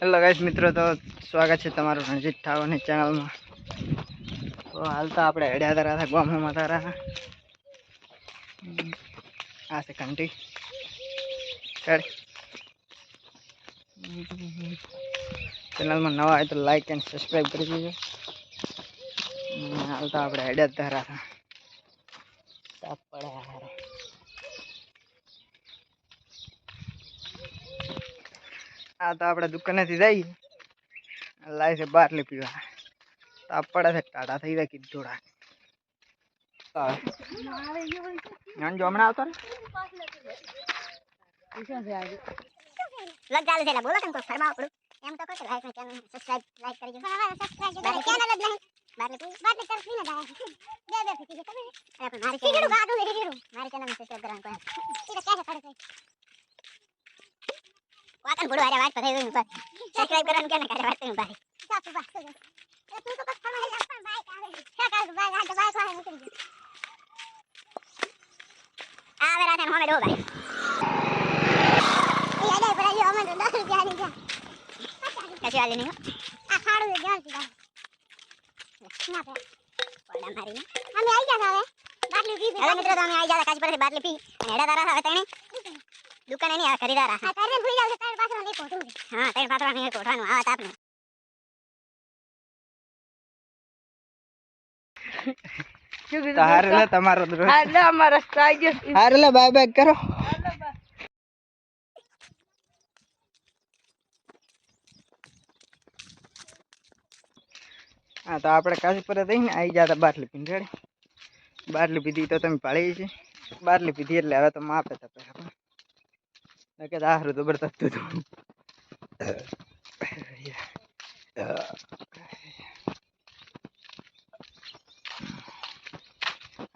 Hello guys મિત્રો, તો સ્વાગત છે તમારું રણજીત ઠાકોરની ચેનલમાં। તો હાલ તો આપણે હેડ્યા તારા હતા ગામમાં તારા આ છે ઘંટી ચેનલમાં નવા હોય તો લાઈક એન્ડ સબસ્ક્રાઈબ કરી દેજો। હાલ તો આપણે હેડ્યા તારા હતા તાપ પડે હારે। આ તો આપણે દુકાનેથી જઈ લાય છે બાટલી પીવા। તાપ પડે છે ટાટા થઈ જાય કીધું જો હમણાં આવતો ને લગ ચાલુ છે બોલો કેમ તો ફરમાવો આપણું એમ તો કહો કે લાઈક ચેનલ સબસ્ક્રાઇબ લાઈક કરી દો સબસ્ક્રાઇબ ચેનલ જ નહીં બાટલી તરફ નહીં જાય બે ફીકી છે તમે અરે મારી ચેનલ બાટુ લઈ ગયું મારી ચેનલ ને સબસ્ક્રાઇબ કરવાનું કોઈ એ તો કેસે પડે વાકન બોલો અરે વાત પથાઈ ગઈ સબસ્ક્રાઇબ કરવાનું કેને કરે વાત કરી ભાઈ સાપુ બસ તું તો બસ ફરમાઈ લે પણ બાઈક આવે છે કાલ બાઈક આ તો બાઈક વાળા નીકળી ગયો આવે રાતે હોમે દો ભાઈ कैसे वाले नहीं हो आ खाड़ू दे जान सीधा ना पे पड़ा मारी ना हम आई जा सावे बाटली पी हेलो मित्रों तो हम आई जा काच पर से बाटली पी नेड़ा दारा था तने दुकान नहीं आ खरीदार आ तारे भूल जाओ तारे पास नहीं कोठू हां तारे पास नहीं कोठવાનું આવત આપને હારે તમારો હાલે અમારા સ્ટ્રાઇક હારે બાય બાય કરો। हाँ तो आप काशी पर थी आई जाता बाटली पीने रेडी बाटली पीधी तो तब पाड़ी है बाटली पीधी एट हमें तो मापे था हारू जबरदस्त तो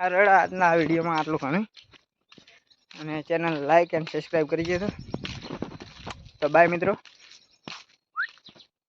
आज विडियो में आटलू घणु चैनल लाइक एंड सब्सक्राइब करी दो। तो बाय मित्रों।